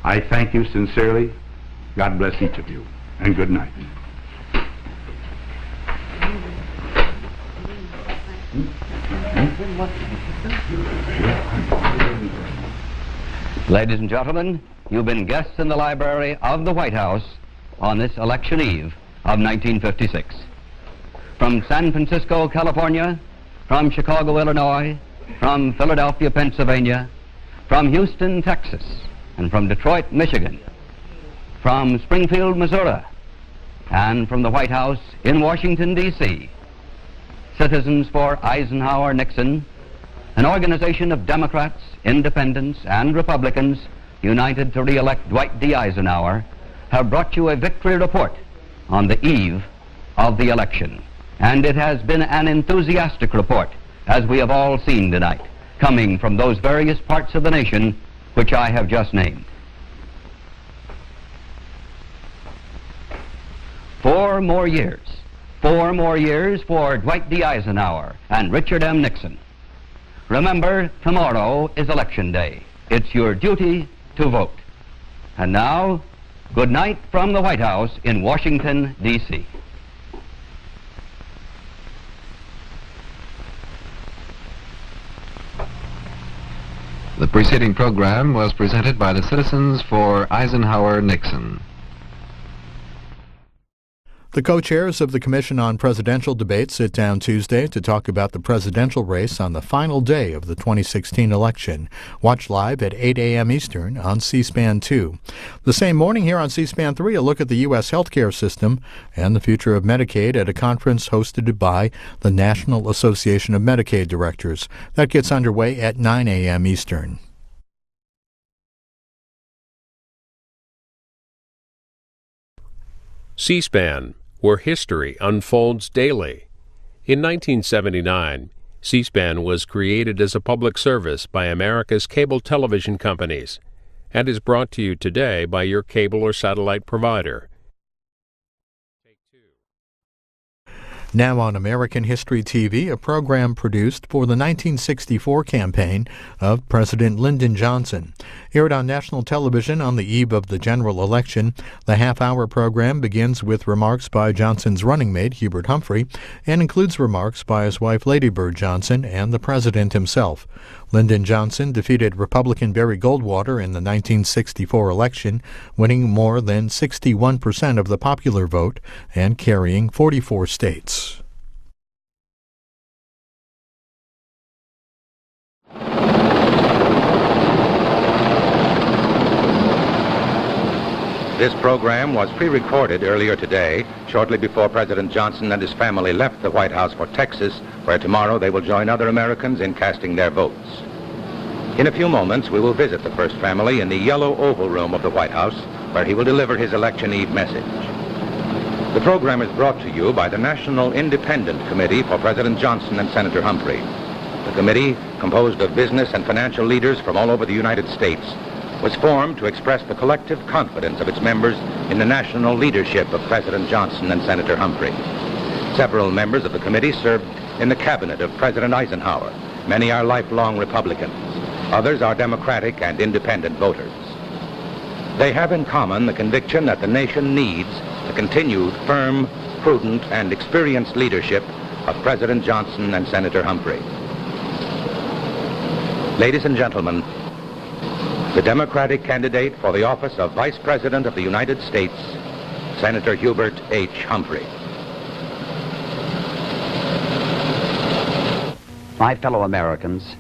I thank you sincerely. God bless each of you, and good night. Ladies and gentlemen, you've been guests in the library of the White House on this election eve of 1956. From San Francisco, California, from Chicago, Illinois, from Philadelphia, Pennsylvania, from Houston, Texas, and from Detroit, Michigan, from Springfield, Missouri, and from the White House in Washington, D.C., Citizens for Eisenhower Nixon, an organization of Democrats, Independents, and Republicans united to re-elect Dwight D. Eisenhower, have brought you a victory report on the eve of the election. And it has been an enthusiastic report, as we have all seen tonight, coming from those various parts of the nation which I have just named. 4 more years. 4 more years for Dwight D. Eisenhower and Richard M. Nixon. Remember, tomorrow is Election Day. It's your duty to vote. And now, good night from the White House in Washington, D.C. The preceding program was presented by the Citizens for Eisenhower Nixon. The co-chairs of the Commission on Presidential Debates sit down Tuesday to talk about the presidential race on the final day of the 2016 election. Watch live at 8 a.m. Eastern on C-SPAN 2. The same morning here on C-SPAN 3, a look at the U.S. healthcare system and the future of Medicaid at a conference hosted by the National Association of Medicaid Directors. That gets underway at 9 a.m. Eastern. C-SPAN, where history unfolds daily. In 1979, C-SPAN was created as a public service by America's cable television companies and is brought to you today by your cable or satellite provider. Now on American History TV, a program produced for the 1964 campaign of President Lyndon Johnson. Aired on national television on the eve of the general election, the half-hour program begins with remarks by Johnson's running mate, Hubert Humphrey, and includes remarks by his wife, Lady Bird Johnson, and the president himself. Lyndon Johnson defeated Republican Barry Goldwater in the 1964 election, winning more than 61% of the popular vote and carrying 44 states. This program was pre-recorded earlier today, shortly before President Johnson and his family left the White House for Texas, where tomorrow they will join other Americans in casting their votes. In a few moments, we will visit the first family in the yellow Oval Room of the White House, where he will deliver his Election Eve message. The program is brought to you by the National Independent Committee for President Johnson and Senator Humphrey. The committee, composed of business and financial leaders from all over the United States, was formed to express the collective confidence of its members in the national leadership of President Johnson and Senator Humphrey. Several members of the committee served in the cabinet of President Eisenhower. Many are lifelong Republicans. Others are Democratic and independent voters. They have in common the conviction that the nation needs the continued firm, prudent, and experienced leadership of President Johnson and Senator Humphrey. Ladies and gentlemen, the Democratic candidate for the office of Vice President of the United States, Senator Hubert H. Humphrey. My fellow Americans,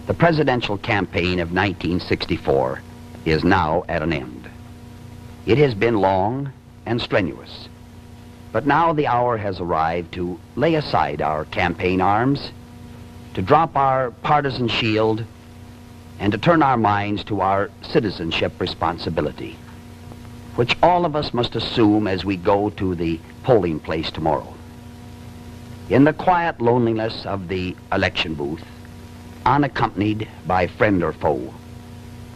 the presidential campaign of 1964 is now at an end. It has been long and strenuous, but now the hour has arrived to lay aside our campaign arms, to drop our partisan shield, and to turn our minds to our citizenship responsibility, which all of us must assume as we go to the polling place tomorrow. In the quiet loneliness of the election booth, unaccompanied by friend or foe,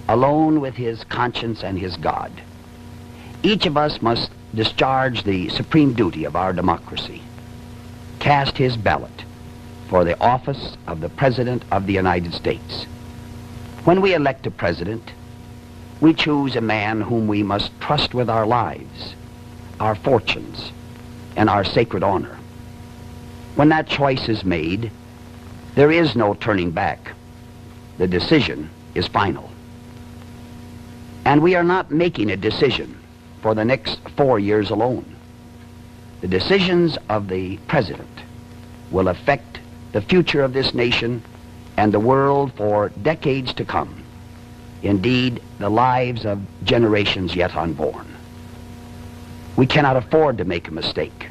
alone with his conscience and his God, each of us must discharge the supreme duty of our democracy, cast his ballot for the office of the President of the United States. When we elect a president, We choose a man whom we must trust with our lives, our fortunes, and our sacred honor. When that choice is made, there is no turning back. The decision is final. And we are not making a decision for the next 4 years alone. The decisions of the President will affect the future of this nation and the world for decades to come. Indeed, the lives of generations yet unborn. We cannot afford to make a mistake.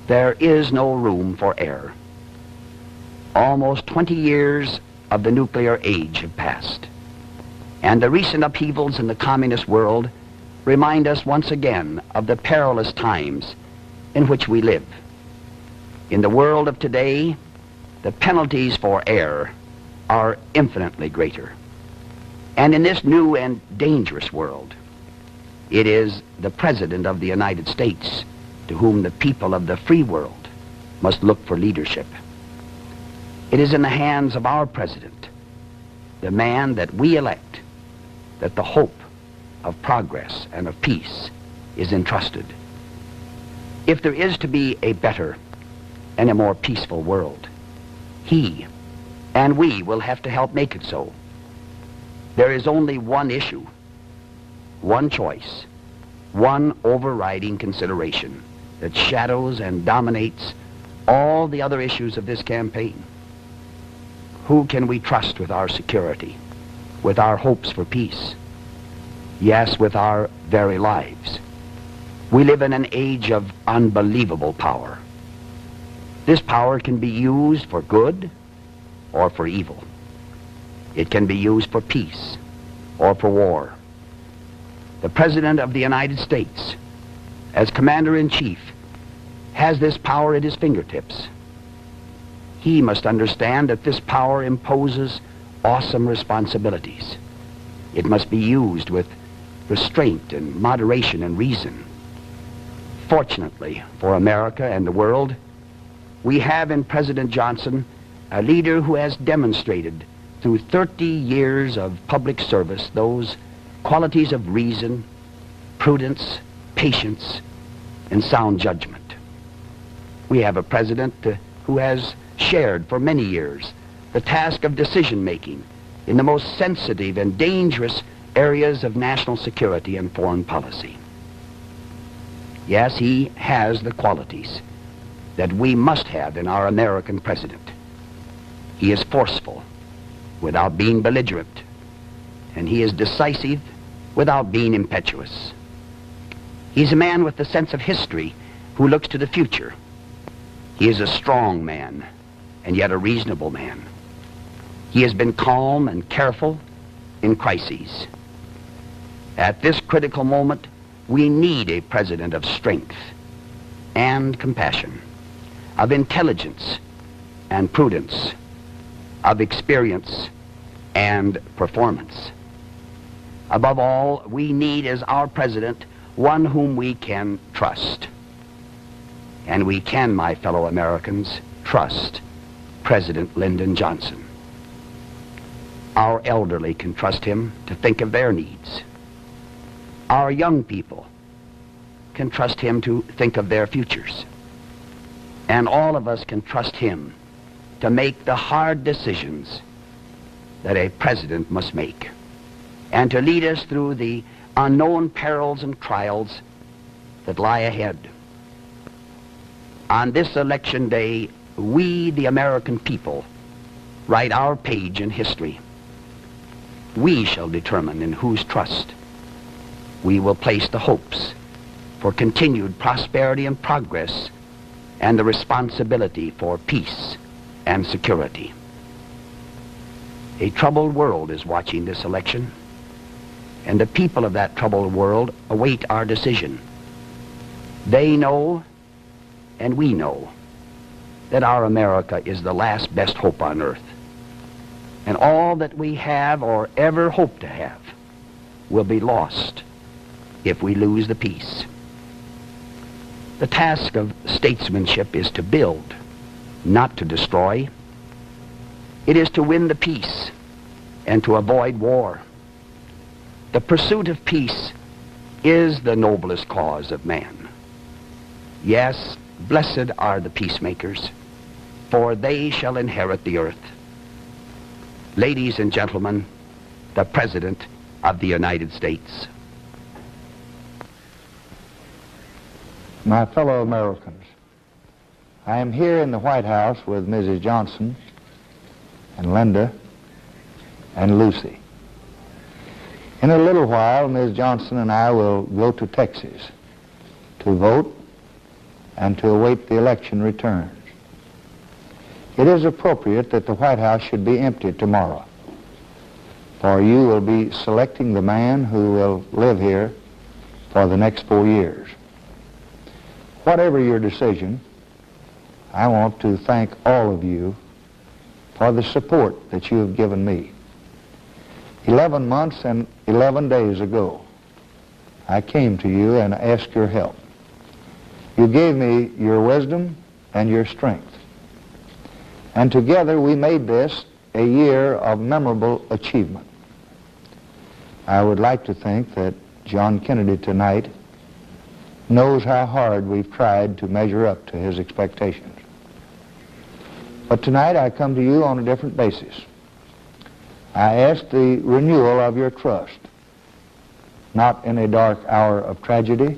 There is no room for error. Almost 20 years of the nuclear age have passed, and the recent upheavals in the communist world remind us once again of the perilous times in which we live. In the world of today, the penalties for error are infinitely greater. And in this new and dangerous world, it is the President of the United States to whom the people of the free world must look for leadership. It is in the hands of our President, the man that we elect, that the hope of progress and of peace is entrusted. If there is to be a better and a more peaceful world, he and we will have to help make it so. There is only one issue, one choice, one overriding consideration that shadows and dominates all the other issues of this campaign. Who can we trust with our security, with our hopes for peace? Yes, with our very lives. We live in an age of unbelievable power. This power can be used for good or for evil. It can be used for peace or for war. The President of the United States, as Commander-in-Chief, has this power at his fingertips. He must understand that this power imposes awesome responsibilities. It must be used with restraint and moderation and reason. Fortunately for America and the world, we have in President Johnson a leader who has demonstrated through 30 years of public service those qualities of reason, prudence, patience, and sound judgment. We have a president who has shared for many years the task of decision-making in the most sensitive and dangerous areas of national security and foreign policy. Yes, he has the qualities that we must have in our American president. He is forceful without being belligerent, and he is decisive without being impetuous. He's a man with the sense of history who looks to the future. He is a strong man, and yet a reasonable man. He has been calm and careful in crises. At this critical moment, we need a president of strength and compassion, of intelligence and prudence, of experience and performance. Above all, we need as our president one whom we can trust. And we can, my fellow Americans, trust President Lyndon Johnson. Our elderly can trust him to think of their needs. Our young people can trust him to think of their futures. And all of us can trust him to make the hard decisions that a president must make, and to lead us through the unknown perils and trials that lie ahead. On this election day, we, the American people, write our page in history. We shall determine in whose trust we will place the hopes for continued prosperity and progress, and the responsibility for peace and security. A troubled world is watching this election, and the people of that troubled world await our decision. They know, and we know, that our America is the last best hope on earth, and all that we have or ever hope to have will be lost if we lose the peace. The task of statesmanship is to build, not to destroy. It is to win the peace and to avoid war. The pursuit of peace is the noblest cause of man. Yes, blessed are the peacemakers, for they shall inherit the earth. Ladies and gentlemen, the President of the United States. My fellow Americans, I am here in the White House with Mrs. Johnson and Linda and Lucy. In a little while, Ms. Johnson and I will go to Texas to vote and to await the election returns. It is appropriate that the White House should be empty tomorrow, for you will be selecting the man who will live here for the next 4 years. Whatever your decision, I want to thank all of you for the support that you have given me. 11 months and 11 days ago, I came to you and asked your help. You gave me your wisdom and your strength. And together we made this a year of memorable achievement. I would like to think that John Kennedy tonight knows how hard we've tried to measure up to his expectations. But tonight I come to you on a different basis. I ask the renewal of your trust, not in a dark hour of tragedy,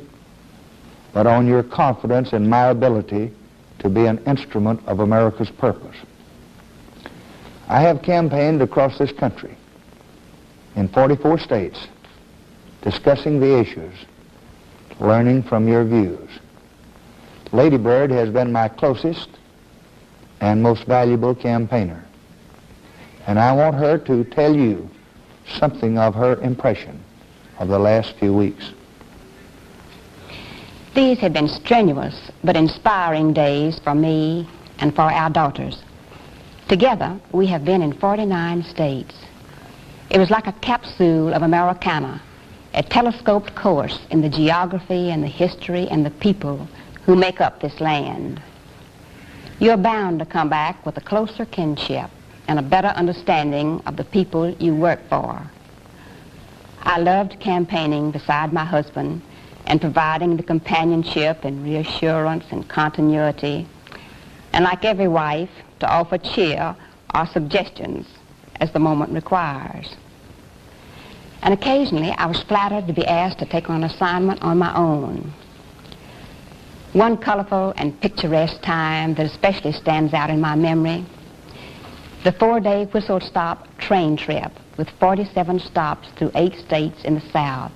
but on your confidence in my ability to be an instrument of America's purpose. I have campaigned across this country in 44 states, discussing the issues, learning from your views. Lady Bird has been my closest and most valuable campaigner, and I want her to tell you something of her impression of the last few weeks. These have been strenuous but inspiring days for me and for our daughters. Together, we have been in 49 states. It was like a capsule of Americana, a telescoped course in the geography and the history and the people who make up this land. You're bound to come back with a closer kinship and a better understanding of the people you work for. I loved campaigning beside my husband and providing the companionship and reassurance and continuity, and like every wife, to offer cheer or suggestions as the moment requires. And occasionally I was flattered to be asked to take on an assignment on my own. One colorful and picturesque time that especially stands out in my memory, the 4-day whistle-stop train trip with 47 stops through 8 states in the South,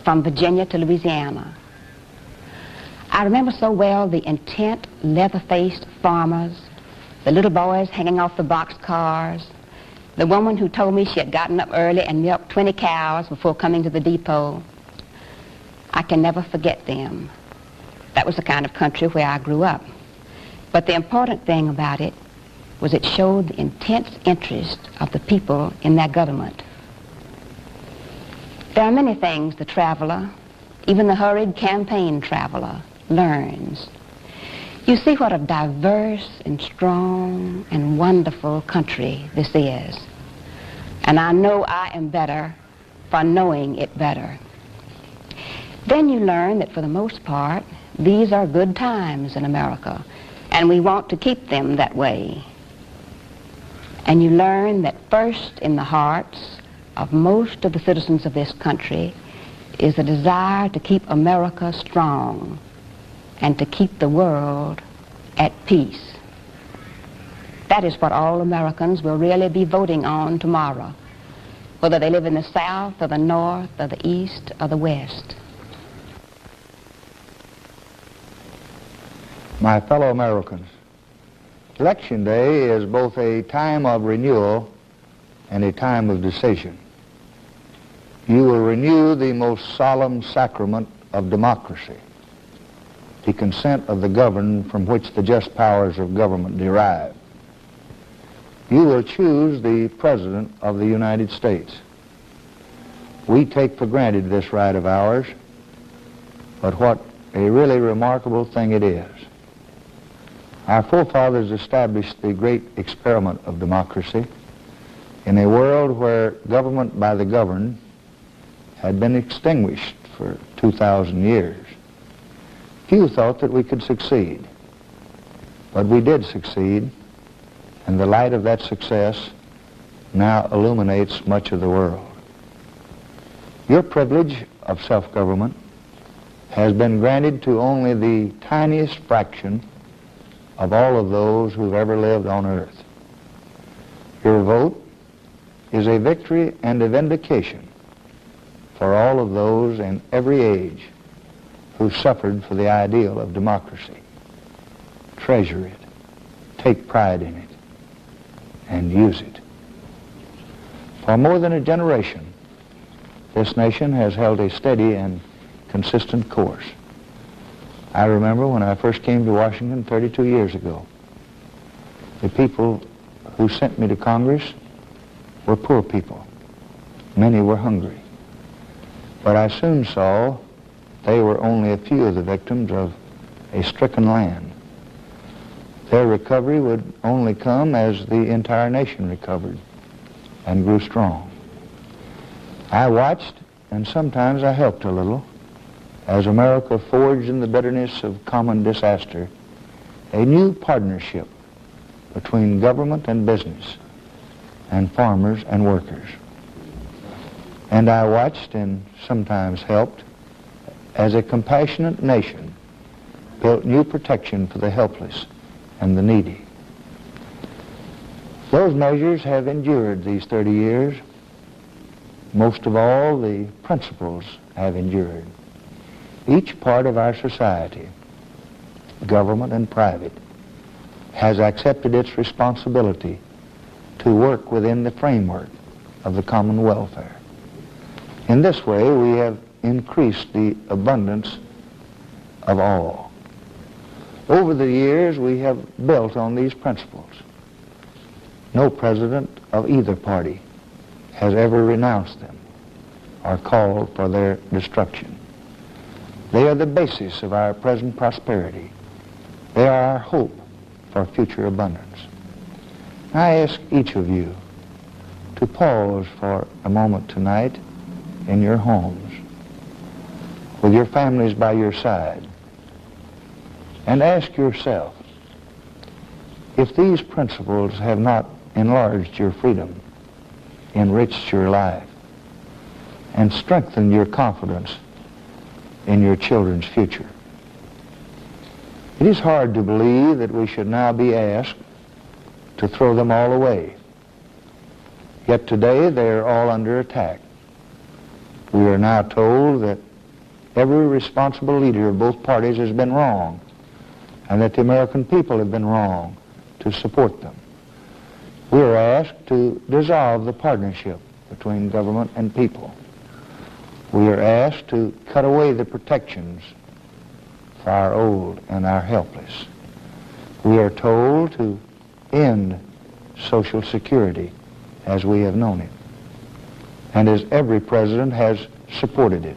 from Virginia to Louisiana. I remember so well the intent, leather-faced farmers, the little boys hanging off the boxcars, the woman who told me she had gotten up early and milked 20 cows before coming to the depot. I can never forget them. That was the kind of country where I grew up. But the important thing about it was it showed the intense interest of the people in their government. There are many things the traveler, even the hurried campaign traveler, learns. You see what a diverse and strong and wonderful country this is. And I know I am better for knowing it better. Then you learn that for the most part, these are good times in America, and we want to keep them that way. And you learn that first in the hearts of most of the citizens of this country is a desire to keep America strong and to keep the world at peace. That is what all Americans will really be voting on tomorrow, whether they live in the South or the North or the East or the West. My fellow Americans, Election Day is both a time of renewal and a time of decision. You will renew the most solemn sacrament of democracy, the consent of the governed from which the just powers of government derive. You will choose the President of the United States. We take for granted this right of ours, but what a really remarkable thing it is. Our forefathers established the great experiment of democracy in a world where government by the governed had been extinguished for 2,000 years. Few thought that we could succeed, but we did succeed, and the light of that success now illuminates much of the world. Your privilege of self-government has been granted to only the tiniest fraction of all of those who've ever lived on earth. Your vote is a victory and a vindication for all of those in every age who suffered for the ideal of democracy. Treasure it, take pride in it, and use it. For more than a generation, this nation has held a steady and consistent course. I remember when I first came to Washington 32 years ago, the people who sent me to Congress were poor people. Many were hungry. But I soon saw they were only a few of the victims of a stricken land. Their recovery would only come as the entire nation recovered and grew strong. I watched, and sometimes I helped a little, as America forged in the bitterness of common disaster a new partnership between government and business, and farmers and workers. And I watched and sometimes helped as a compassionate nation built new protection for the helpless and the needy. Those measures have endured these 30 years. Most of all, the principles have endured. Each part of our society, government and private, has accepted its responsibility to work within the framework of the common welfare. In this way, we have increased the abundance of all. Over the years, we have built on these principles. No president of either party has ever renounced them or called for their destruction. They are the basis of our present prosperity. They are our hope for future abundance. I ask each of you to pause for a moment tonight in your homes, with your families by your side, and ask yourself, if these principles have not enlarged your freedom, enriched your life, and strengthened your confidence in your children's future. It is hard to believe that we should now be asked to throw them all away. Yet today they are all under attack. We are now told that every responsible leader of both parties has been wrong, and that the American people have been wrong to support them. We are asked to dissolve the partnership between government and people. We are asked to cut away the protections for our old and our helpless. We are told to end Social Security as we have known it, and as every president has supported it.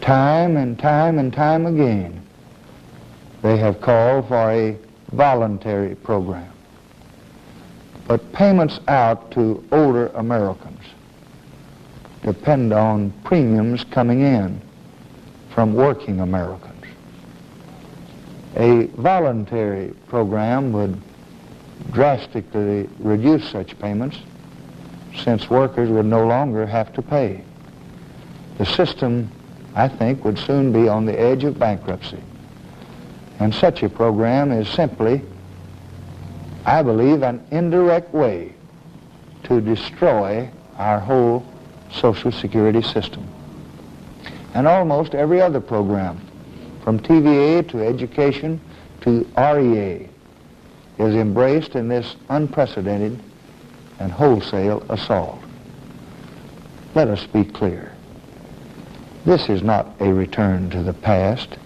Time and time and time again, they have called for a voluntary program. But payments out to older Americans depend on premiums coming in from working Americans. A voluntary program would drastically reduce such payments, since workers would no longer have to pay. The system, I think, would soon be on the edge of bankruptcy. And such a program is simply, I believe, an indirect way to destroy our whole Social Security system. And almost every other program, from TVA to education to REA, is embraced in this unprecedented and wholesale assault. Let us be clear. This is not a return to the past.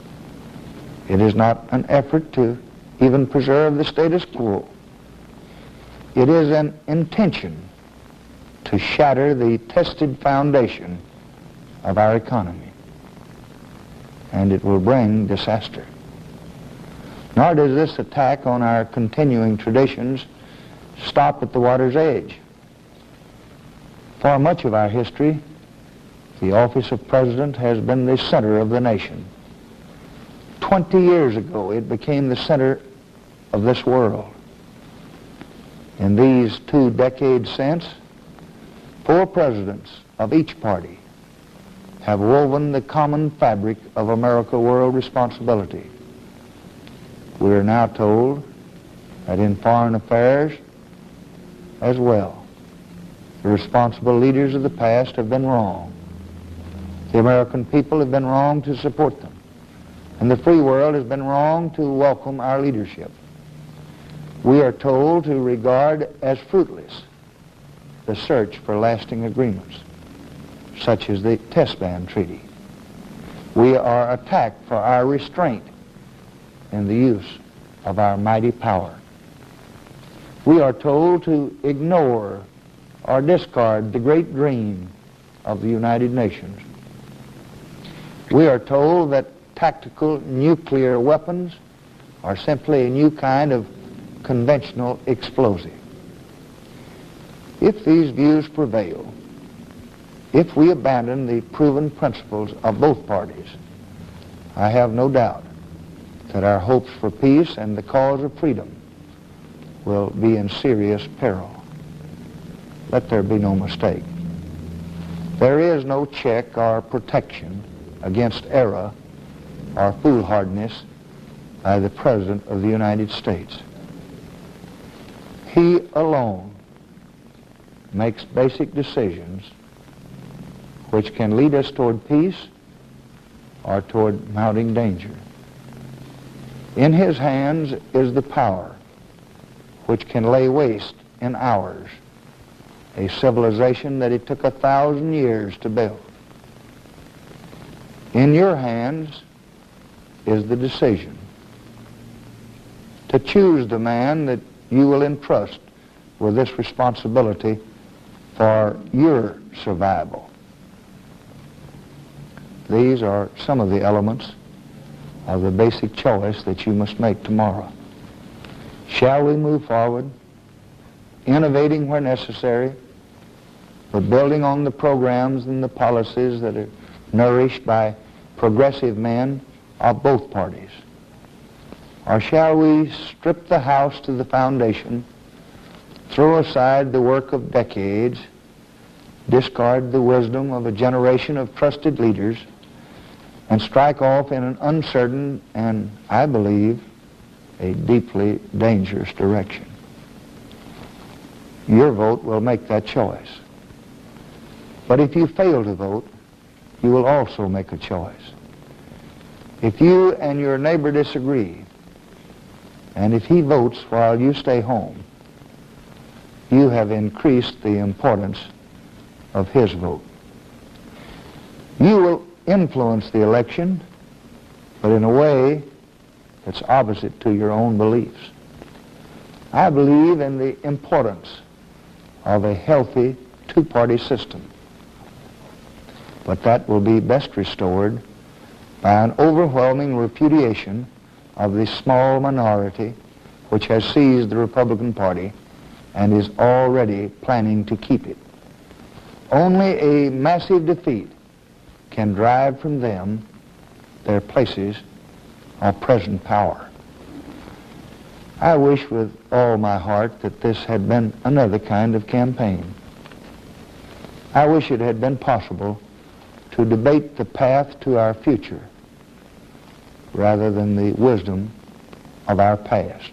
It is not an effort to even preserve the status quo. It is an intention to shatter the tested foundation of our economy, and it will bring disaster. Nor does this attack on our continuing traditions stop at the water's edge. For much of our history, the office of president has been the center of the nation. 20 years ago, it became the center of this world. In these 2 decades since, 4 presidents of each party have woven the common fabric of America world responsibility. We are now told that in foreign affairs as well, the responsible leaders of the past have been wrong. The American people have been wrong to support them, and the free world has been wrong to welcome our leadership. We are told to regard as fruitless the search for lasting agreements, such as the Test Ban Treaty. We are attacked for our restraint in the use of our mighty power. We are told to ignore or discard the great dream of the United Nations. We are told that tactical nuclear weapons are simply a new kind of conventional explosive. If these views prevail, if we abandon the proven principles of both parties, I have no doubt that our hopes for peace and the cause of freedom will be in serious peril. Let there be no mistake. There is no check or protection against error or foolhardiness by the President of the United States. He alone makes basic decisions which can lead us toward peace or toward mounting danger. In his hands is the power which can lay waste in hours a civilization that it took 1,000 years to build. In your hands is the decision to choose the man that you will entrust with this responsibility for your survival. These are some of the elements of the basic choice that you must make tomorrow. Shall we move forward, innovating where necessary, but building on the programs and the policies that are nourished by progressive men of both parties? Or shall we strip the house to the foundation, throw aside the work of decades, discard the wisdom of a generation of trusted leaders, and strike off in an uncertain and, I believe, a deeply dangerous direction? Your vote will make that choice. But if you fail to vote, you will also make a choice. If you and your neighbor disagree, and if he votes while you stay home, you have increased the importance of his vote. You will influence the election, but in a way that's opposite to your own beliefs. I believe in the importance of a healthy two-party system, but that will be best restored by an overwhelming repudiation of the small minority which has seized the Republican Party and is already planning to keep it. Only a massive defeat can drive from them their places of present power. I wish with all my heart that this had been another kind of campaign. I wish it had been possible to debate the path to our future rather than the wisdom of our past.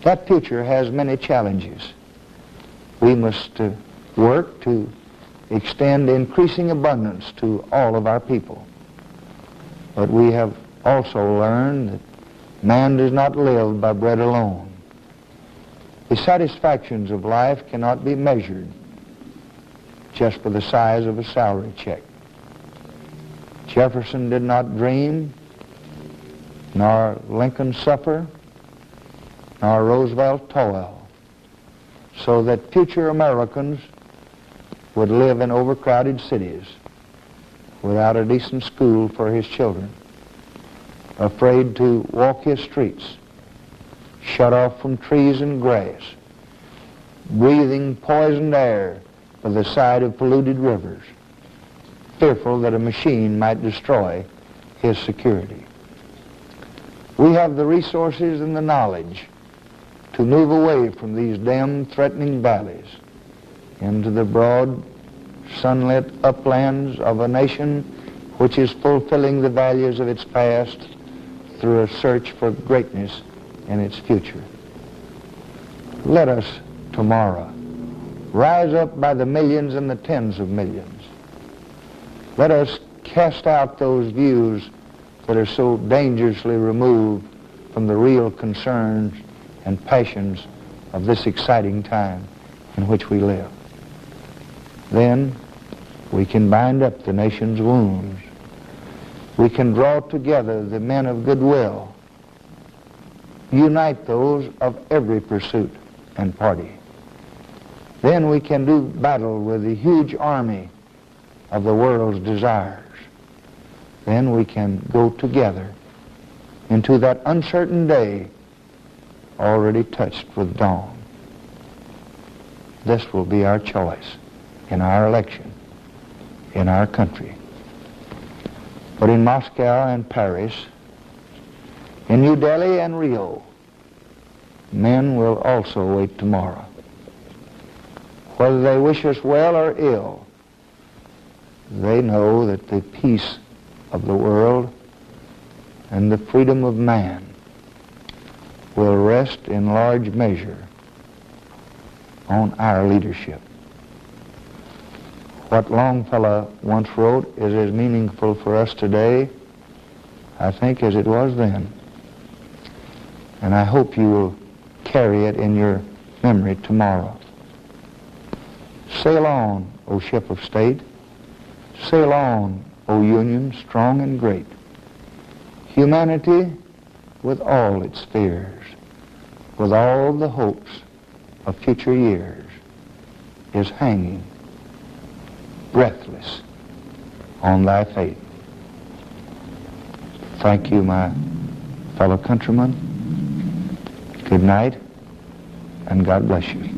That future has many challenges. We must work to extend increasing abundance to all of our people. But we have also learned that man does not live by bread alone. The satisfactions of life cannot be measured just by the size of a salary check. Jefferson did not dream, nor Lincoln suffer, nor Roosevelt toil, so that future Americans would live in overcrowded cities without a decent school for his children, afraid to walk his streets, shut off from trees and grass, breathing poisoned air by the side of polluted rivers, fearful that a machine might destroy his security. We have the resources and the knowledge to move away from these dim, threatening valleys into the broad, sunlit uplands of a nation which is fulfilling the values of its past through a search for greatness in its future. Let us tomorrow rise up by the millions and the tens of millions. Let us cast out those views that are so dangerously removed from the real concerns and passions of this exciting time in which we live. Then we can bind up the nation's wounds. We can draw together the men of goodwill, unite those of every pursuit and party. Then we can do battle with the huge army of the world's desires. Then we can go together into that uncertain day already touched with dawn. This will be our choice in our election, in our country. But in Moscow and Paris, in New Delhi and Rio, men will also wait tomorrow. Whether they wish us well or ill, they know that the peace of the world and the freedom of man will rest in large measure on our leadership. What Longfellow once wrote is as meaningful for us today, I think, as it was then. And I hope you will carry it in your memory tomorrow. Sail on, O ship of state. Sail on, O Union, strong and great. Humanity, with all its fears, with all the hopes of future years, is hanging breathless on thy fate. Thank you, my fellow countrymen. Good night, and God bless you.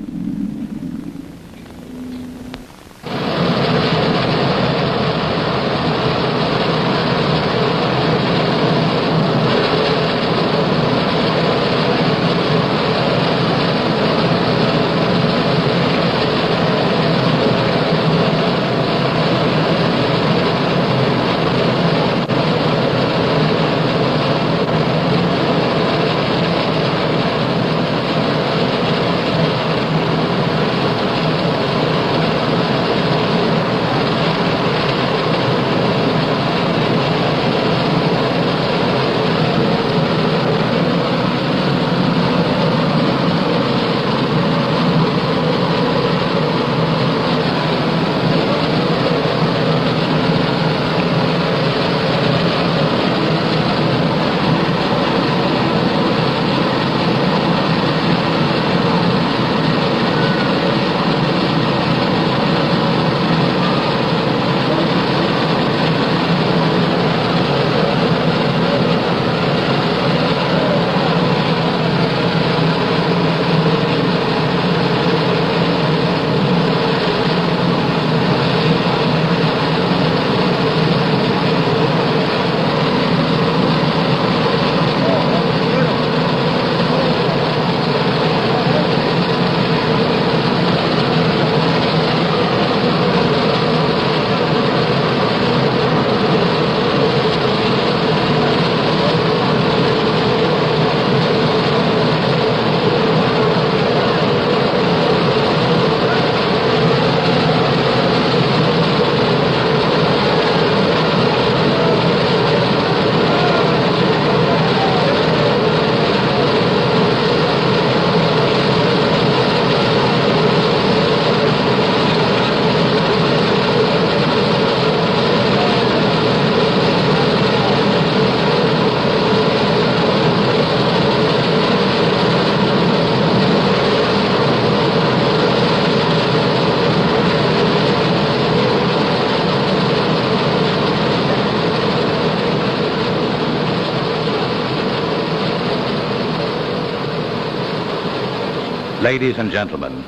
Ladies and gentlemen,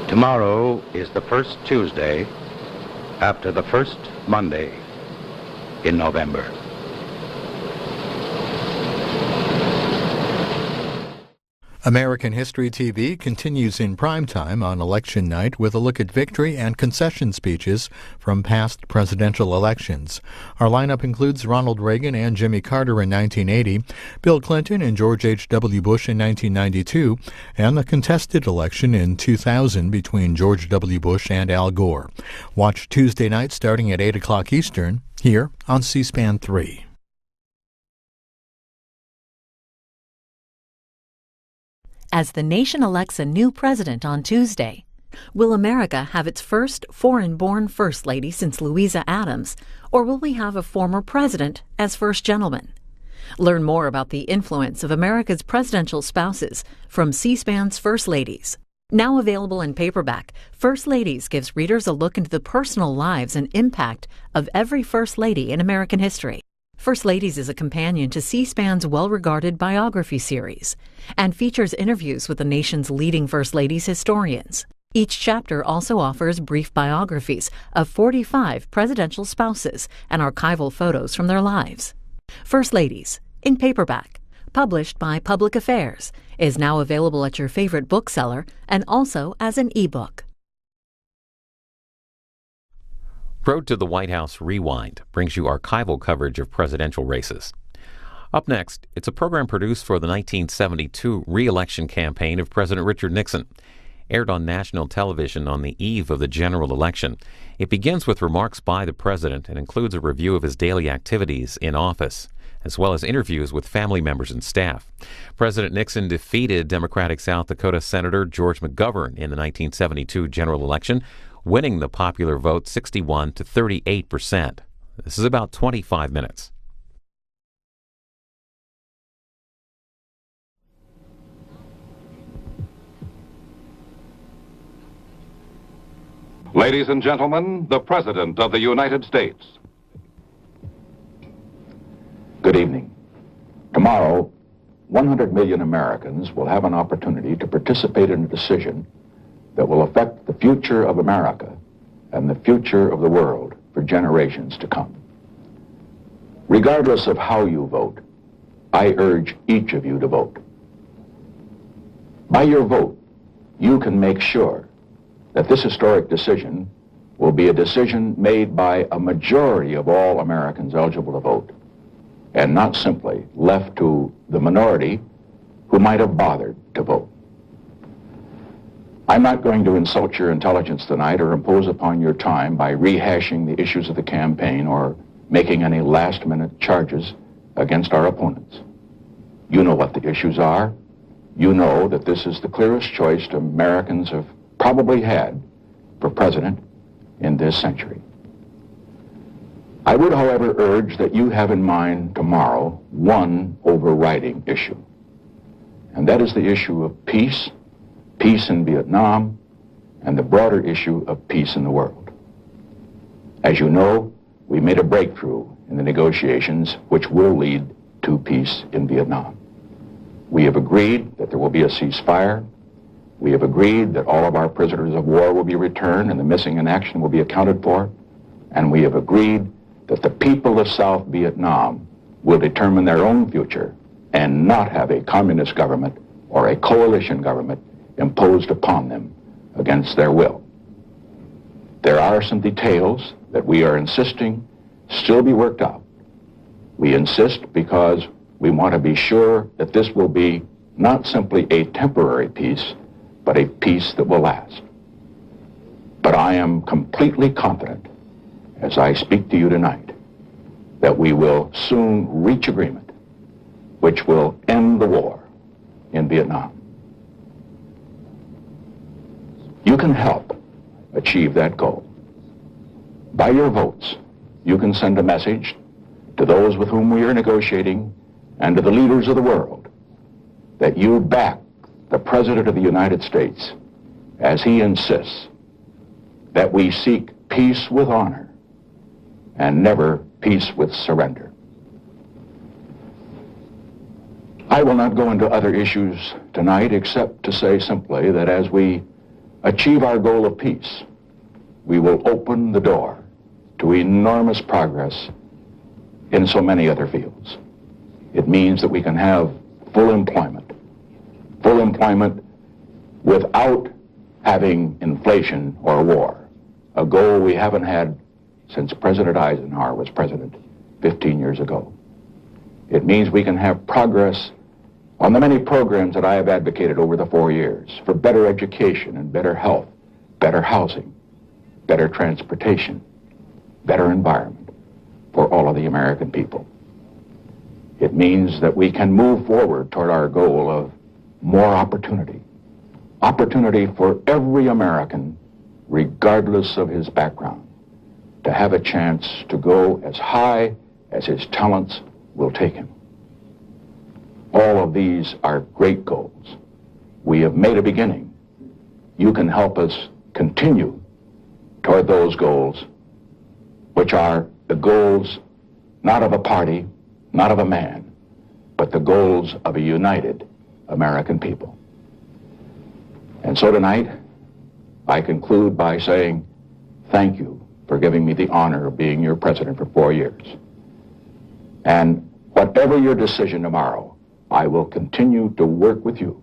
tomorrow is the first Tuesday after the first Monday in November. American History TV continues in primetime on election night with a look at victory and concession speeches from past presidential elections. Our lineup includes Ronald Reagan and Jimmy Carter in 1980, Bill Clinton and George H.W. Bush in 1992, and the contested election in 2000 between George W. Bush and Al Gore. Watch Tuesday night starting at 8 o'clock Eastern here on C-SPAN 3. As the nation elects a new president on Tuesday, will America have its first foreign-born First Lady since Louisa Adams, or will we have a former president as First Gentleman? Learn more about the influence of America's presidential spouses from C-SPAN's First Ladies. Now available in paperback, First Ladies gives readers a look into the personal lives and impact of every First Lady in American history. First Ladies is a companion to C-SPAN's well-regarded biography series and features interviews with the nation's leading First Ladies historians. Each chapter also offers brief biographies of 45 presidential spouses and archival photos from their lives. First Ladies, in paperback, published by Public Affairs, is now available at your favorite bookseller and also as an e-book. Road to the White House Rewind brings you archival coverage of presidential races. Up next, it's a program produced for the 1972 re-election campaign of President Richard Nixon. Aired on national television on the eve of the general election, it begins with remarks by the president and includes a review of his daily activities in office, as well as interviews with family members and staff. President Nixon defeated Democratic South Dakota Senator George McGovern in the 1972 general election, winning the popular vote 61 to 38%. This is about 25 minutes. Ladies and gentlemen, the President of the United States. Good evening. Tomorrow, 100 million Americans will have an opportunity to participate in a decision that will affect the future of America and the future of the world for generations to come. Regardless of how you vote, I urge each of you to vote. By your vote, you can make sure that this historic decision will be a decision made by a majority of all Americans eligible to vote, and not simply left to the minority who might have bothered to vote. I'm not going to insult your intelligence tonight or impose upon your time by rehashing the issues of the campaign or making any last-minute charges against our opponents. You know what the issues are. You know that this is the clearest choice Americans have probably had for president in this century. I would, however, urge that you have in mind tomorrow one overriding issue, and that is the issue of peace in Vietnam, and the broader issue of peace in the world. As you know, we made a breakthrough in the negotiations which will lead to peace in Vietnam. We have agreed that there will be a ceasefire. We have agreed that all of our prisoners of war will be returned and the missing in action will be accounted for. And we have agreed that the people of South Vietnam will determine their own future and not have a communist government or a coalition government imposed upon them against their will. There are some details that we are insisting still be worked out. We insist because we want to be sure that this will be not simply a temporary peace, but a peace that will last. But I am completely confident, as I speak to you tonight, that we will soon reach agreement which will end the war in Vietnam. You can help achieve that goal. By your votes, you can send a message to those with whom we are negotiating and to the leaders of the world that you back the President of the United States as he insists that we seek peace with honor and never peace with surrender. I will not go into other issues tonight except to say simply that as we achieve our goal of peace, we will open the door to enormous progress in so many other fields. It means that we can have full employment without having inflation or war, a goal we haven't had since President Eisenhower was president 15 years ago. It means we can have progress on the many programs that I have advocated over the 4 years for better education and better health, better housing, better transportation, better environment for all of the American people. It means that we can move forward toward our goal of more opportunity for every American, regardless of his background, to have a chance to go as high as his talents will take him. All of these are great goals. We have made a beginning. You can help us continue toward those goals, which are the goals not of a party, not of a man, but the goals of a united American people. And so tonight, I conclude by saying thank you for giving me the honor of being your president for 4 years. And whatever your decision tomorrow, I will continue to work with you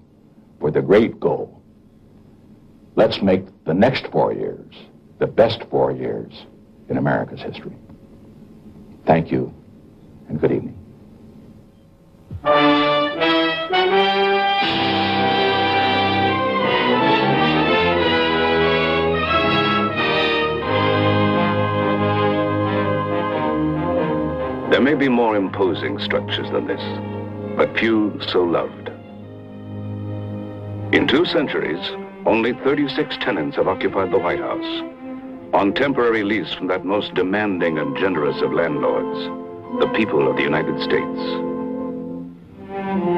for the great goal. Let's make the next 4 years the best 4 years in America's history. Thank you, and good evening. There may be more imposing structures than this, but few so loved. In 2 centuries, only 36 tenants have occupied the White House, on temporary lease from that most demanding and generous of landlords, the people of the United States.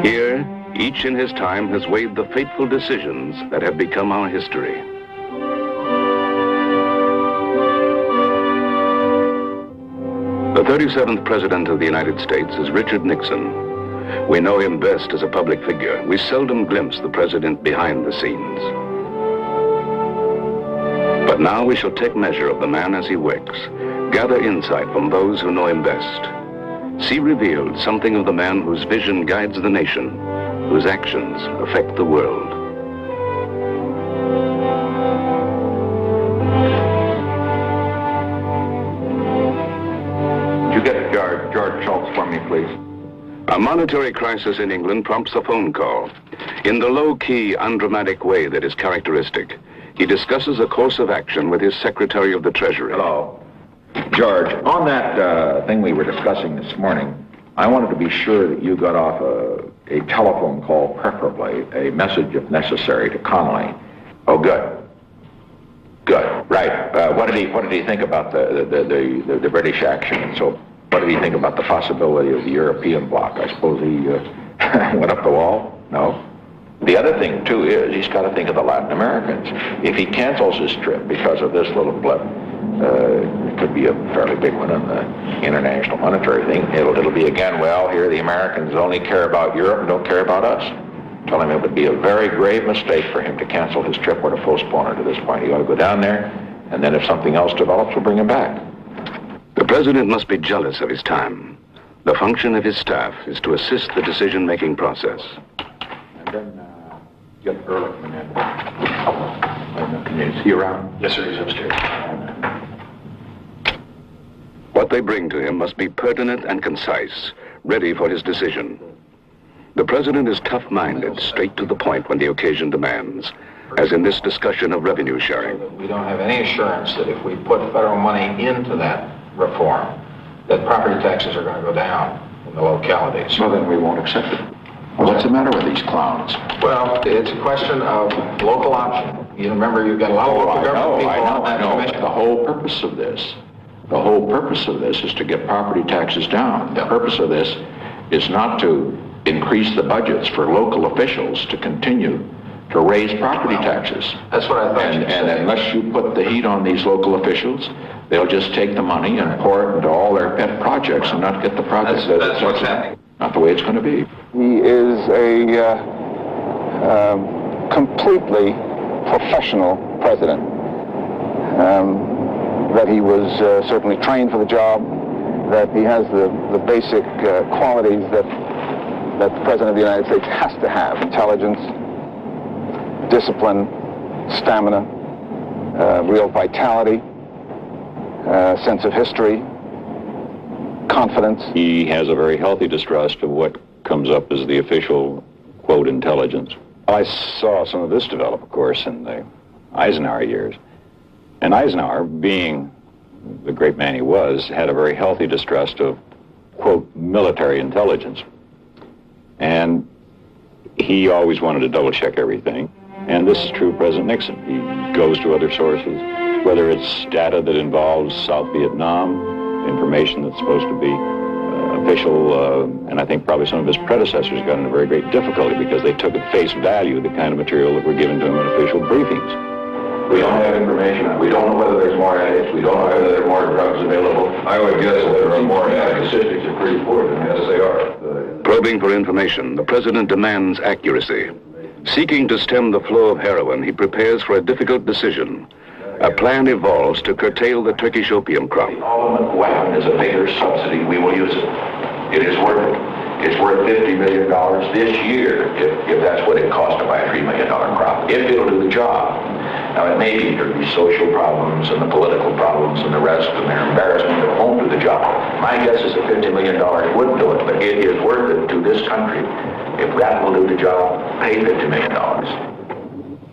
Here, each in his time has weighed the fateful decisions that have become our history. The 37th President of the United States is Richard Nixon. We know him best as a public figure. We seldom glimpse the President behind the scenes. But now we shall take measure of the man as he works, gather insight from those who know him best, see revealed something of the man whose vision guides the nation, whose actions affect the world. George Schultz for me, please. A monetary crisis in England prompts a phone call. In the low-key, undramatic way that is characteristic, he discusses a course of action with his Secretary of the Treasury. Hello. George, on that thing we were discussing this morning, I wanted to be sure that you got off a telephone call, preferably, a message if necessary, to Connolly. Oh, good. Good, right. What did he think about the British action and so what did he think about the possibility of the European bloc? I suppose he went up the wall? No. The other thing, too, is he's got to think of the Latin Americans. If he cancels his trip because of this little blip, it could be a fairly big one in the international monetary thing. It'll be again, well, here the Americans only care about Europe and don't care about us. Tell him it would be a very grave mistake for him to cancel his trip or to postpone it to this point. He ought to go down there, and then if something else develops, we'll bring him back. The President must be jealous of his time. The function of his staff is to assist the decision-making process. And then get Ehrlichman in. Is he around? Yes, sir, he's upstairs. What they bring to him must be pertinent and concise, ready for his decision. The President is tough-minded, straight to the point when the occasion demands, as in this discussion of revenue sharing. We don't have any assurance that if we put federal money into that reform, that property taxes are going to go down in the localities. Well, then we won't accept it. Well, what's the matter with these clowns? Well, it's a question of local option. You remember, you've got a lot of local government people on that commission. The whole purpose of this is to get property taxes down. The purpose of this is not to increase the budgets for local officials to continue to raise property taxes. That's what I thought. And unless you put the heat on these local officials, they'll just take the money and pour it into all their pet projects and not get the projects. That's what's happening. Not the way it's going to be. He is a completely professional president. that he was certainly trained for the job, that he has the basic qualities that the President of the United States has to have: intelligence, discipline, stamina, real vitality, sense of history, confidence. He has a very healthy distrust of what comes up as the official, quote, intelligence. I saw some of this develop, of course, in the Eisenhower years. And Eisenhower, being the great man he was, had a very healthy distrust of, quote, military intelligence. And he always wanted to double-check everything. And this is true of President Nixon. He goes to other sources, whether it's data that involves South Vietnam, information that's supposed to be official, and I think probably some of his predecessors got into very great difficulty because they took at face value the kind of material that were given to him in official briefings. We don't have information. We don't know whether there's more addicts. We don't know whether there are more drugs available. I would guess that there are more addicts. The statistics are pretty poor, and yes, they are. Probing for information, the president demands accuracy. Seeking to stem the flow of heroin, he prepares for a difficult decision. A plan evolves to curtail the Turkish opium crop. The ultimate weapon is a bigger subsidy. We will use it. It is worth it. It's worth $50 million this year if that's what it costs to buy a $3 million crop, if it'll do the job. Now, it may be there'll be social problems and the political problems and the rest, and their embarrassment that won't do the job. My guess is that $50 million wouldn't do it, but it is worth it to this country. If that will do the job, pay $50 million.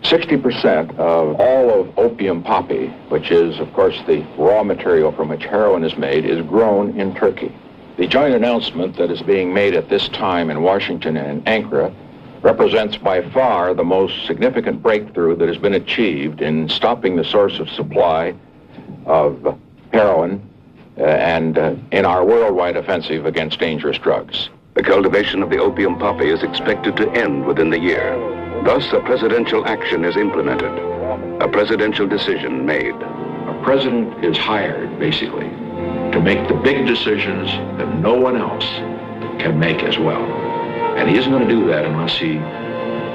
60% of all of opium poppy, which is, of course, the raw material from which heroin is made, is grown in Turkey. The joint announcement that is being made at this time in Washington and in Ankara represents by far the most significant breakthrough that has been achieved in stopping the source of supply of heroin and in our worldwide offensive against dangerous drugs. The cultivation of the opium poppy is expected to end within the year. Thus, a presidential action is implemented, a presidential decision made. A president is hired, basically, to make the big decisions that no one else can make as well. And he isn't going to do that unless he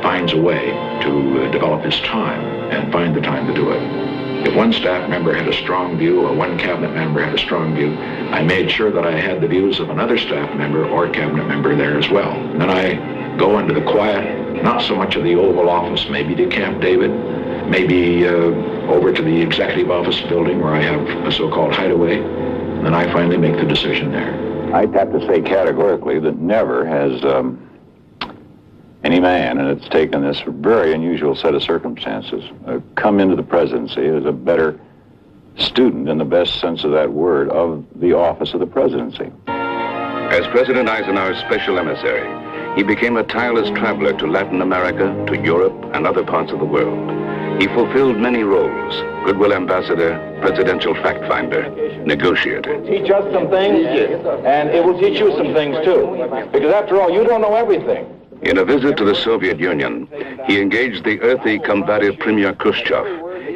finds a way to develop his time and find the time to do it. If one staff member had a strong view or one cabinet member had a strong view, I made sure that I had the views of another staff member or cabinet member there as well. And then I go into the quiet, not so much of the Oval Office, maybe to Camp David, maybe over to the Executive Office building where I have a so-called hideaway, and then I finally make the decision there. I'd have to say categorically that never has any man, and it's taken this very unusual set of circumstances, come into the presidency as a better student, in the best sense of that word, of the office of the presidency. As President Eisenhower's special emissary, he became a tireless traveler to Latin America, to Europe, and other parts of the world. He fulfilled many roles: goodwill ambassador, presidential fact finder, negotiator. Teach us some things, and it will teach you some things too. Because after all, you don't know everything. In a visit to the Soviet Union, he engaged the earthy, combative Premier Khrushchev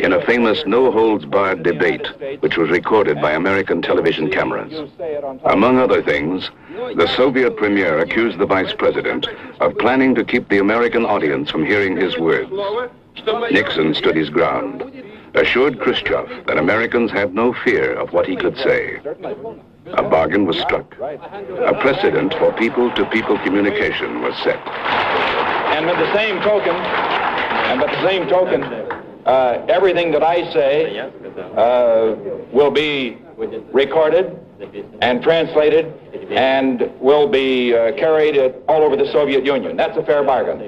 in a famous no-holds-barred debate, which was recorded by American television cameras. Among other things, the Soviet premier accused the vice president of planning to keep the American audience from hearing his words. Nixon stood his ground, assured Khrushchev that Americans had no fear of what he could say. A bargain was struck. A precedent for people-to-people communication was set. And by the same token, everything that I say will be recorded and translated and will be carried all over the Soviet Union. That's a fair bargain.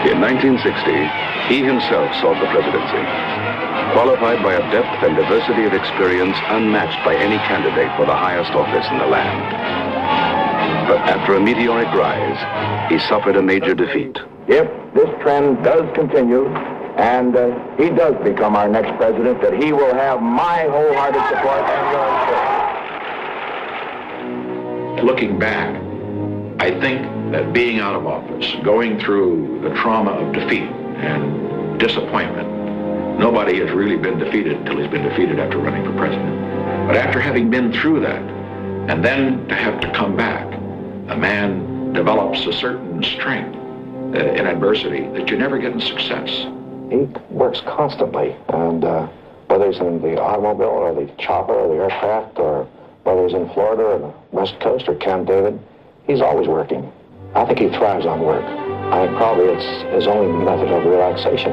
In 1960, he himself sought the presidency, qualified by a depth and diversity of experience unmatched by any candidate for the highest office in the land. But after a meteoric rise, he suffered a major defeat. If this trend does continue, and he does become our next president, that he will have my wholehearted support and yours too. Looking back, I think that being out of office, going through the trauma of defeat and disappointment, nobody has really been defeated until he's been defeated after running for president. But after having been through that, and then to have to come back, a man develops a certain strength in adversity that you never get in success. He works constantly, and whether he's in the automobile or the chopper or the aircraft, or whether he's in Florida or the West Coast or Camp David, he's always working. I think he thrives on work. I think probably it's his only method of relaxation.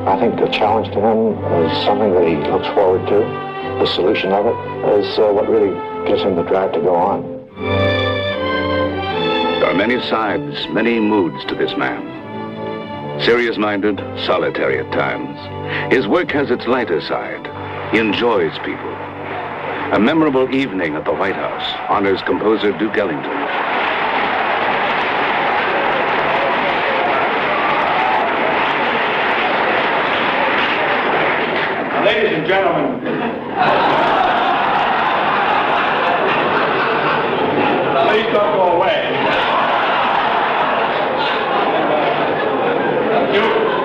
I think the challenge to him is something that he looks forward to. The solution of it is what really gives him the drive to go on. There are many sides, many moods to this man. Serious-minded, solitary at times. His work has its lighter side. He enjoys people. A memorable evening at the White House honors composer Duke Ellington. Ladies and gentlemen, please don't go away.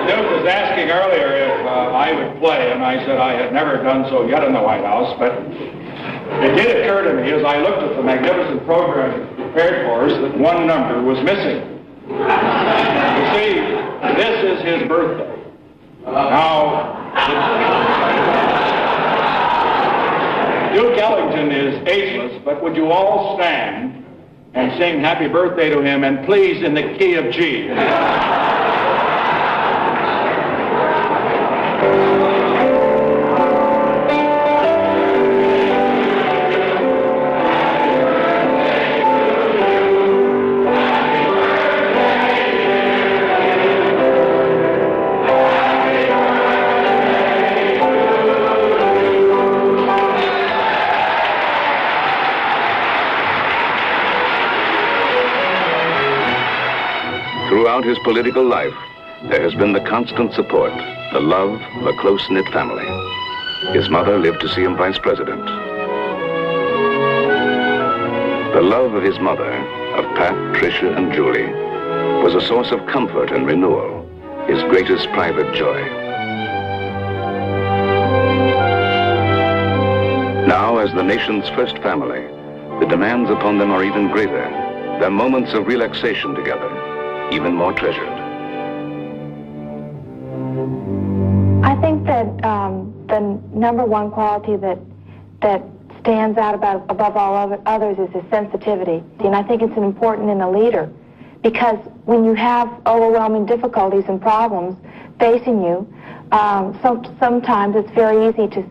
Duke was asking earlier if I would play, and I said I had never done so yet in the White House, but it did occur to me as I looked at the magnificent program prepared for us that one number was missing. You see, this is his birthday. Now, Duke Ellington is ageless, but would you all stand and sing happy birthday to him, and please in the key of G. Throughout his political life, there has been the constant support, the love of a close-knit family. His mother lived to see him vice president. The love of his mother, of Pat, Tricia, and Julie, was a source of comfort and renewal, his greatest private joy. Now, as the nation's first family, the demands upon them are even greater, their moments of relaxation together even more treasured. I think that the number one quality that stands out above all others is his sensitivity. And I think it's important in a leader, because when you have overwhelming difficulties and problems facing you, sometimes it's very easy to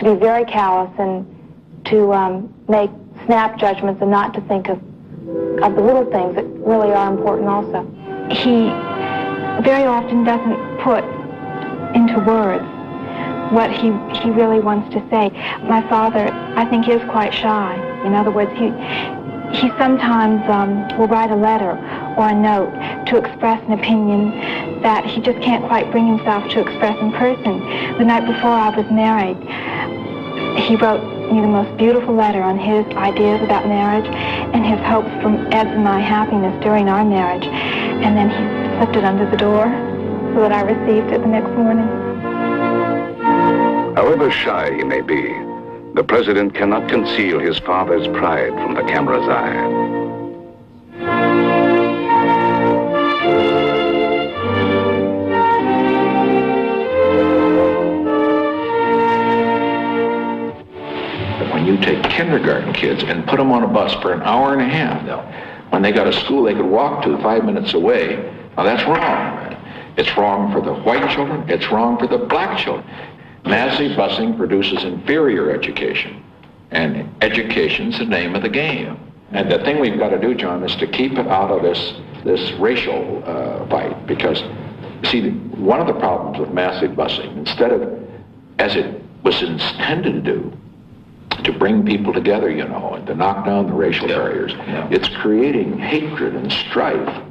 be very callous and to make snap judgments and not to think of the little things that really are important also. He very often doesn't put into words what he really wants to say. My father, I think, is quite shy. In other words, he sometimes will write a letter or a note to express an opinion that he just can't quite bring himself to express in person. The night before I was married, he wrote me the most beautiful letter on his ideas about marriage and his hopes for Ed's and my happiness during our marriage. And then he slipped it under the door so that I received it the next morning. However shy he may be, the president cannot conceal his father's pride from the camera's eye. When you take kindergarten kids and put them on a bus for an hour and a half, when they got a school they could walk to 5 minutes away, now that's wrong. It's wrong for the white children, it's wrong for the black children. Massive busing produces inferior education, and education's the name of the game. And the thing we've got to do, John, is to keep it out of this racial fight, because, see, one of the problems with massive busing, instead of, as it was intended to do, to bring people together, you know, and to knock down the racial barriers, it's creating hatred and strife,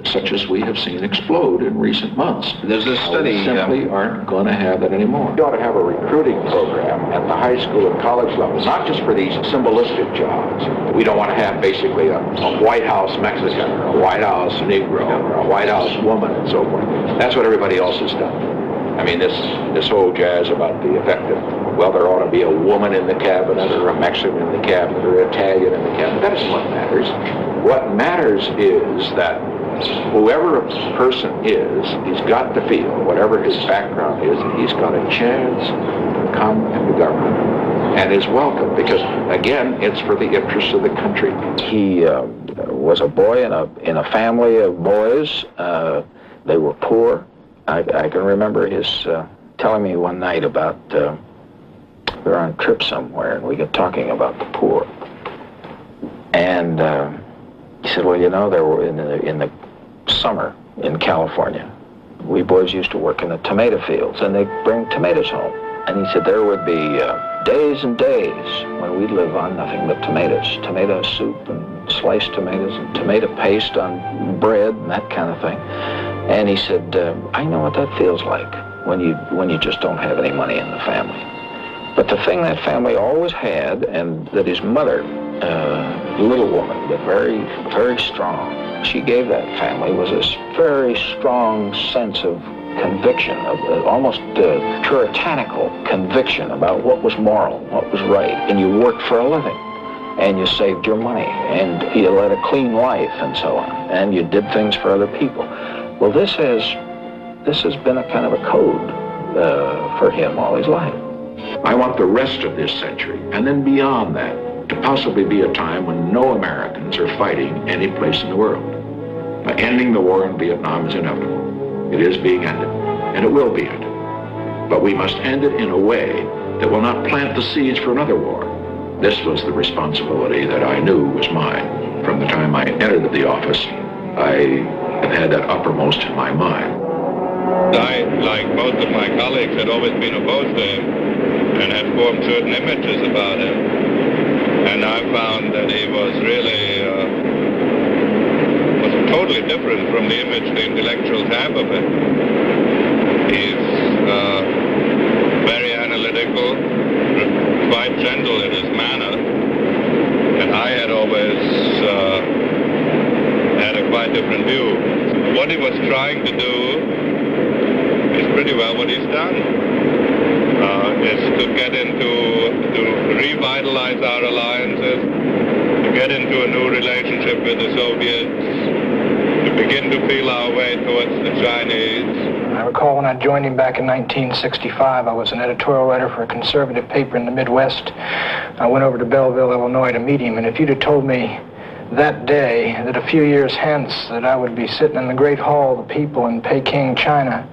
such as we have seen explode in recent months. There's a study... We simply aren't going to have that anymore. You ought to have a recruiting program at the high school and college level, not just for these symbolistic jobs. We don't want to have basically a White House Mexican, or a White House Negro, or a White House woman, and so forth. That's what everybody else has done. I mean, this whole jazz about the effect of well, there ought to be a woman in the cabinet, or a Mexican in the cabinet, or Italian in the cabinet. That isn't what matters. What matters is that whoever a person is, he's got to feel, whatever his background is, that he's got a chance to come into government and is welcome, because, again, it's for the interests of the country. He was a boy in a family of boys. They were poor. I can remember his telling me one night about, we were on a trip somewhere, and we got talking about the poor. And he said, well, you know, there were in the summer in California, we boys used to work in the tomato fields, and they'd bring tomatoes home. And he said there would be days and days when we'd live on nothing but tomatoes, tomato soup and sliced tomatoes and tomato paste on bread and that kind of thing. And he said, I know what that feels like when you just don't have any money in the family. But the thing that family always had, and that his mother, little woman, but very, very strong, she gave that family, was this very strong sense of conviction, of almost puritanical conviction about what was moral, what was right. And you worked for a living, and you saved your money, and you led a clean life, and so on, and you did things for other people. Well, this has been a kind of a code for him all his life. I want the rest of this century, and then beyond that, to possibly be a time when no Americans are fighting any place in the world. Ending the war in Vietnam is inevitable. It is being ended, and it will be ended. But we must end it in a way that will not plant the seeds for another war. This was the responsibility that I knew was mine. From the time I entered the office, I have had that uppermost in my mind. I, like most of my colleagues, had always been opposed to him and had formed certain images about him. And I found that he was really totally different from the image the intellectuals have of him. He's very analytical, quite gentle in his manner, and I had always had a quite different view. What he was trying to do is pretty well what he's done. Is to get to revitalize our alliances, to get into a new relationship with the Soviets, to begin to feel our way towards the Chinese. I recall when I joined him back in 1965, I was an editorial writer for a conservative paper in the Midwest. I went over to Belleville, Illinois to meet him, and if you'd have told me that day that a few years hence that I would be sitting in the Great Hall of the People in Peking, China,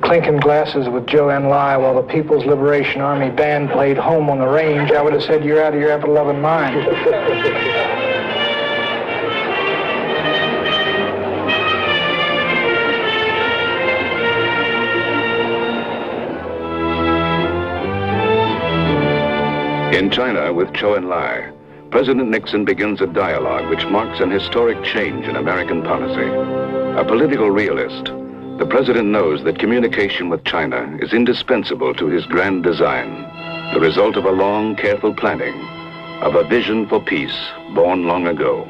clinking glasses with Joe Enlai while the People's Liberation Army band played Home on the Range, I would have said, you're out of your ever-loving mind. In China, with Zhou Enlai, President Nixon begins a dialogue which marks an historic change in American policy. A political realist, the president knows that communication with China is indispensable to his grand design, the result of a long, careful planning, of a vision for peace born long ago.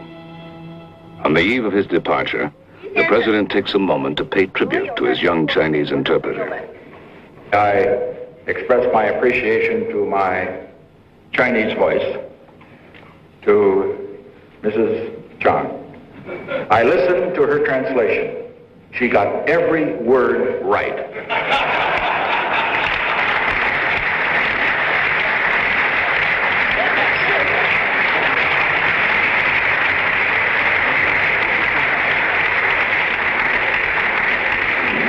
On the eve of his departure, the president takes a moment to pay tribute to his young Chinese interpreter. I express my appreciation to my Chinese voice, to Mrs. Chang. I listened to her translation. She got every word right.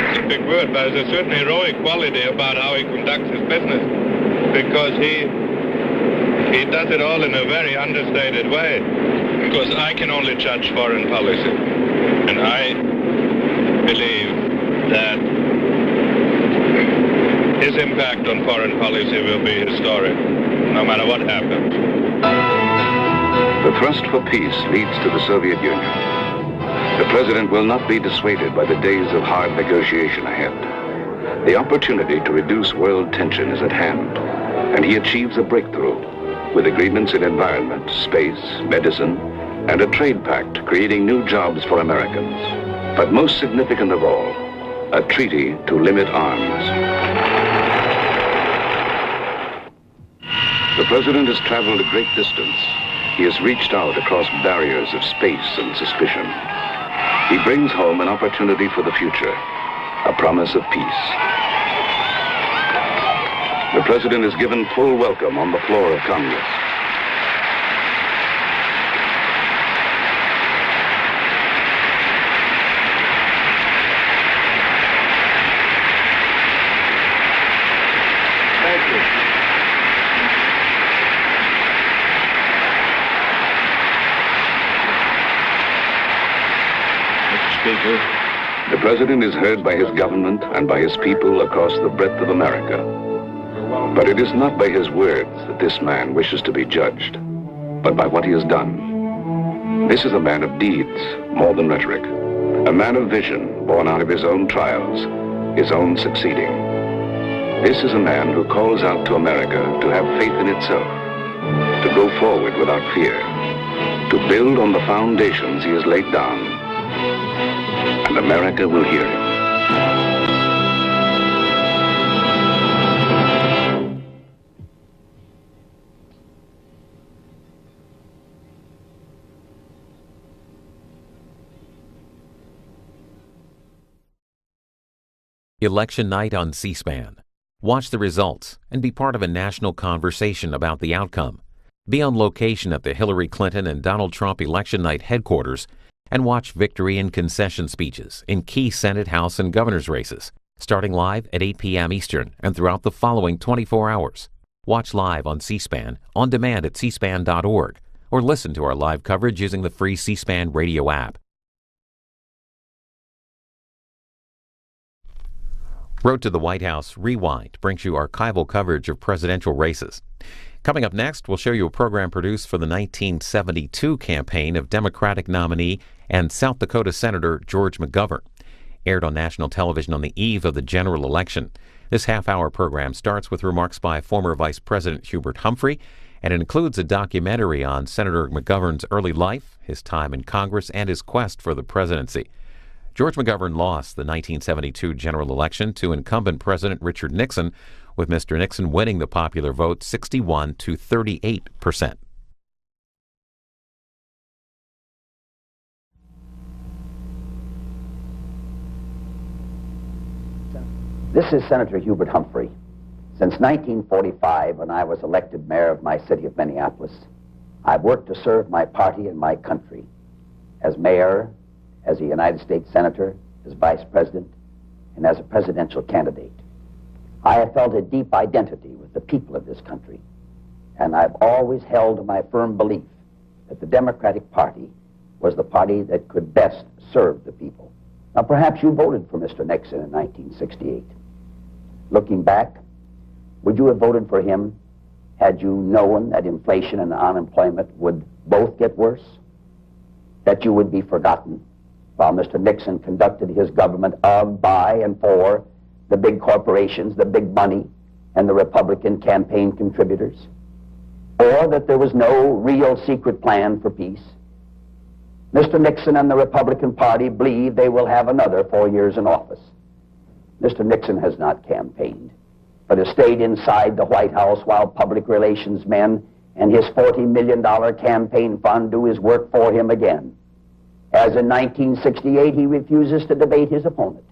It's a big word, but there's a certain heroic quality about how he conducts his business, because he does it all in a very understated way. Because I can only judge foreign policy. And I believe that his impact on foreign policy will be historic, no matter what happens. The thrust for peace leads to the Soviet Union. The president will not be dissuaded by the days of hard negotiation ahead. The opportunity to reduce world tension is at hand, and he achieves a breakthrough with agreements in environment, space, medicine, and a trade pact creating new jobs for Americans. But most significant of all, a treaty to limit arms. The president has traveled a great distance. He has reached out across barriers of space and suspicion. He brings home an opportunity for the future, a promise of peace. The president is given full welcome on the floor of Congress. Speaker. The president is heard by his government and by his people across the breadth of America. But it is not by his words that this man wishes to be judged, but by what he has done. This is a man of deeds more than rhetoric, a man of vision born out of his own trials, his own succeeding. This is a man who calls out to America to have faith in itself, to go forward without fear, to build on the foundations he has laid down. And America will hear him. Election night on C-SPAN. Watch the results and be part of a national conversation about the outcome. Be on location at the Hillary Clinton and Donald Trump election night headquarters and watch victory and concession speeches in key Senate, House, and governor's races, starting live at 8 p.m. Eastern and throughout the following 24 hours. Watch live on C-SPAN, on demand at cspan.org, or listen to our live coverage using the free C-SPAN radio app. Road to the White House Rewind brings you archival coverage of presidential races. Coming up next, we'll show you a program produced for the 1972 campaign of Democratic nominee and South Dakota Senator George McGovern. Aired on national television on the eve of the general election. This half-hour program starts with remarks by former Vice President Hubert Humphrey, and it includes a documentary on Senator McGovern's early life, his time in Congress, and his quest for the presidency. George McGovern lost the 1972 general election to incumbent President Richard Nixon, with Mr. Nixon winning the popular vote 61 to 38%. This is Senator Hubert Humphrey. Since 1945, when I was elected mayor of my city of Minneapolis, I've worked to serve my party and my country. As mayor, as a United States Senator, as Vice President, and as a presidential candidate. I have felt a deep identity with the people of this country, and I've always held to my firm belief that the Democratic Party was the party that could best serve the people. Now, perhaps you voted for Mr. Nixon in 1968. Looking back, would you have voted for him had you known that inflation and unemployment would both get worse? That you would be forgotten while Mr. Nixon conducted his government of, by, and for the big corporations, the big money, and the Republican campaign contributors? Or that there was no real secret plan for peace? Mr. Nixon and the Republican Party believe they will have another 4 years in office. Mr. Nixon has not campaigned, but has stayed inside the White House while public relations men and his $40 million campaign fund do his work for him again. As in 1968, he refuses to debate his opponent.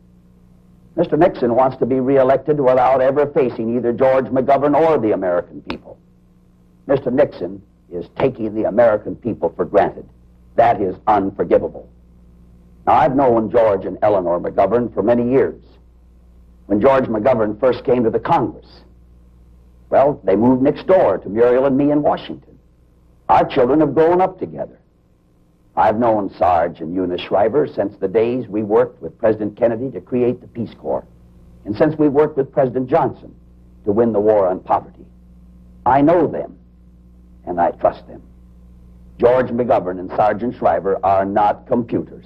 Mr. Nixon wants to be reelected without ever facing either George McGovern or the American people. Mr. Nixon is taking the American people for granted. That is unforgivable. Now, I've known George and Eleanor McGovern for many years. When George McGovern first came to the Congress, well, they moved next door to Muriel and me in Washington. Our children have grown up together. I've known Sarge and Eunice Shriver since the days we worked with President Kennedy to create the Peace Corps, and since we worked with President Johnson to win the war on poverty. I know them, and I trust them. George McGovern and Sergeant Shriver are not computers.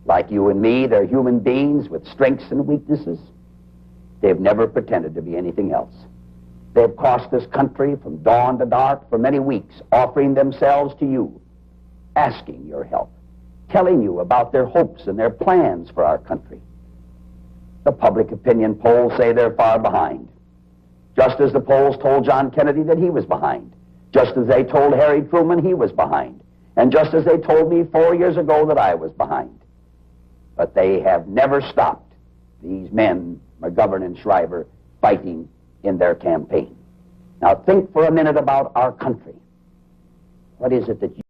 Like you and me, they're human beings with strengths and weaknesses. They've never pretended to be anything else. They've crossed this country from dawn to dark for many weeks, offering themselves to you, asking your help, telling you about their hopes and their plans for our country. The public opinion polls say they're far behind. just as the polls told John Kennedy that he was behind, just as they told Harry Truman he was behind, and just as they told me 4 years ago that I was behind. But they have never stopped these men, McGovern and Shriver, fighting in their campaign. Now think for a minute about our country. What is it that you